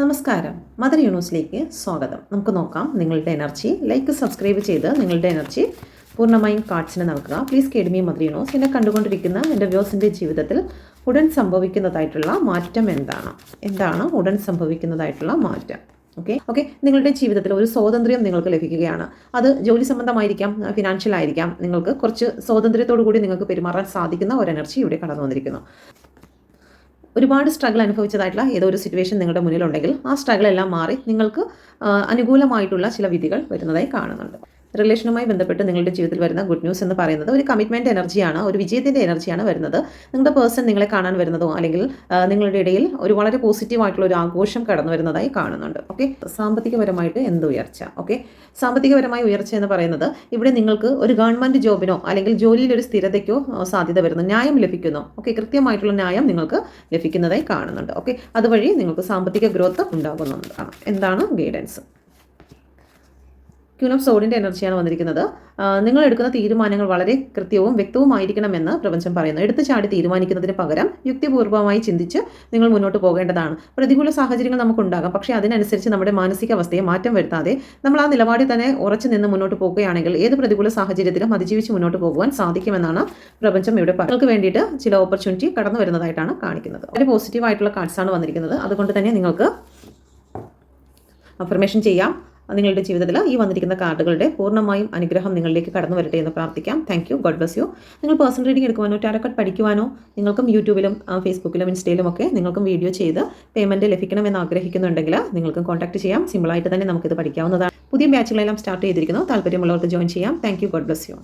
നമസ്കാരം, മദർ യൂണിവേഴ്സിലേക്ക് സ്വാഗതം. നമുക്ക് നോക്കാം നിങ്ങളുടെ എനർജി. ലൈക്ക് സബ്സ്ക്രൈബ് ചെയ്ത് നിങ്ങളുടെ എനർജി പൂർണ്ണമായും കാർഡ്സിനെ നൽകുക. Please കേഡ്മി mother universe. എന്നെ കണ്ടുകൊണ്ടിരിക്കുന്ന എൻ്റെ വ്യൂസിൻ്റെ ജീവിതത്തിൽ ഉടൻ സംഭവിക്കുന്നതായിട്ടുള്ള മാറ്റം എന്താണ് ഉടൻ സംഭവിക്കുന്നതായിട്ടുള്ള മാറ്റം? ഓക്കെ നിങ്ങളുടെ ജീവിതത്തിൽ ഒരു സ്വാതന്ത്ര്യം നിങ്ങൾക്ക് ലഭിക്കുകയാണ്. അത് ജോലി സംബന്ധമായിരിക്കാം, ഫിനാൻഷ്യൽ ആയിരിക്കാം. നിങ്ങൾക്ക് കുറച്ച് സ്വാതന്ത്ര്യത്തോടു കൂടി നിങ്ങൾക്ക് പെരുമാറാൻ സാധിക്കുന്ന ഒരു എനർജി ഇവിടെ കടന്നു വന്നിരിക്കുന്നു. ഒരുപാട് സ്ട്രഗിൾ അനുഭവിച്ചതായിട്ടുള്ള ഏതോ ഒരു സിറ്റുവേഷൻ നിങ്ങളുടെ മുന്നിലുണ്ടെങ്കിൽ ആ സ്ട്രഗിൾ എല്ലാം മാറി നിങ്ങൾക്ക് അനുകൂലമായിട്ടുള്ള ചില വിധികൾ വരുന്നതായി കാണുന്നുണ്ട്. റിലേഷനുമായി ബന്ധപ്പെട്ട് നിങ്ങളുടെ ജീവിതത്തിൽ വരുന്ന ഗുഡ് ന്യൂസ് എന്ന് പറയുന്നത് ഒരു കമ്മിറ്റ്മെൻറ്റ് എനർജിയാണ്, ഒരു വിജയത്തിൻ്റെ എനർജിയാണ് വരുന്നത്. നിങ്ങളുടെ പേഴ്സൺ നിങ്ങളെ കാണാൻ വരുന്നതോ അല്ലെങ്കിൽ നിങ്ങളുടെ ഇടയിൽ ഒരു വളരെ പോസിറ്റീവായിട്ടുള്ള ഒരു ആഘോഷം കടന്നു വരുന്നതായി കാണുന്നുണ്ട്. സാമ്പത്തികപരമായിട്ട് എന്ത് ഉയർച്ച? സാമ്പത്തികപരമായ ഉയർച്ച എന്ന് പറയുന്നത് ഇവിടെ നിങ്ങൾക്ക് ഒരു ഗവൺമെൻറ് ജോബിനോ അല്ലെങ്കിൽ ജോലിയിൽ ഒരു സ്ഥിരതയ്ക്കോ സാധ്യത വരുന്നു, ന്യായം ലഭിക്കുന്നു. കൃത്യമായിട്ടുള്ള ന്യായം നിങ്ങൾക്ക് ലഭിക്കുന്നതായി കാണുന്നുണ്ട്. അതുവഴി നിങ്ങൾക്ക് സാമ്പത്തിക ഗ്രോത്ത് ഉണ്ടാകുന്നതാണ്. എന്താണ് ഗൈഡൻസ്? ക്യൂൻ ഓഫ് സോഡിൻ്റെ എനർജിയാണ് വന്നിരിക്കുന്നത്. നിങ്ങൾ എടുക്കുന്ന തീരുമാനങ്ങൾ വളരെ കൃത്യവും വ്യക്തവുമായിരിക്കണമെന്ന് പ്രപഞ്ചം പറയുന്നു. എടുത്തു ചാടി തീരുമാനിക്കുന്നതിന് പകരം യുക്തിപൂർവ്വമായി ചിന്തിച്ച് നിങ്ങൾ മുന്നോട്ട് പോകേണ്ടതാണ്. പ്രതികൂല സാഹചര്യങ്ങൾ നമുക്കുണ്ടാകാം, പക്ഷേ അതിനനുസരിച്ച് നമ്മുടെ മാനസികാവസ്ഥയെ മാറ്റം വരുത്താതെ നമ്മൾ ആ നിലപാടിൽ തന്നെ ഉറച്ചു നിന്ന് മുന്നോട്ട് പോകുകയാണെങ്കിൽ ഏത് പ്രതികൂല സാഹചര്യത്തിലും അതിജീവിച്ച് മുന്നോട്ട് പോകുവാൻ സാധിക്കുമെന്നാണ് പ്രപഞ്ചം ഇവിടെ നിങ്ങൾക്ക് വേണ്ടിയിട്ട് ചില ഓപ്പർച്യൂണിറ്റി കടന്നു വരുന്നതായിട്ടാണ് കാണിക്കുന്നത്. വളരെ പോസിറ്റീവായിട്ടുള്ള കാർഡ്സാണ് വന്നിരിക്കുന്നത്. അതുകൊണ്ട് തന്നെ നിങ്ങൾക്ക് അഫർമേഷൻ ചെയ്യാം. നിങ്ങളുടെ ജീവിതത്തിൽ ഈ വന്നിരിക്കുന്ന കാർഡുകളുടെ പൂർണ്ണമായും അനുഗ്രഹം നിങ്ങളിലേക്ക് കടന്നു വരട്ടെ എന്ന് പ്രാർത്ഥിക്കാം. Thank you. God bless you. നിങ്ങൾ പേഴ്സണൽ റീഡിംഗ് എടുക്കുവാനോ ടാരോ കാർഡ് പഠിക്കുവാനോ നിങ്ങൾക്കും യൂട്യൂബിലും ഫേസ്ബുക്കിലും ഇൻസ്റ്റയിലും ഒക്കെ നിങ്ങൾക്കും വീഡിയോ ചെയ്ത് പേയ്മെൻറ്റ് ലഭിക്കണമെന്ന് ആഗ്രഹിക്കുന്നുണ്ടെങ്കിൽ നിങ്ങൾക്കും കോൺടാക്ട് ചെയ്യാം. സിമ്പിളായിട്ട് തന്നെ നമുക്കിത് പഠിക്കാവുന്നതാണ്. പുതിയ ബാച്ചുകളെല്ലാം സ്റ്റാർട്ട് ചെയ്തിരിക്കുന്നു. താല്പര്യമുള്ളവർക്ക് ജോയിൻ ചെയ്യാം. Thank you. God bless you.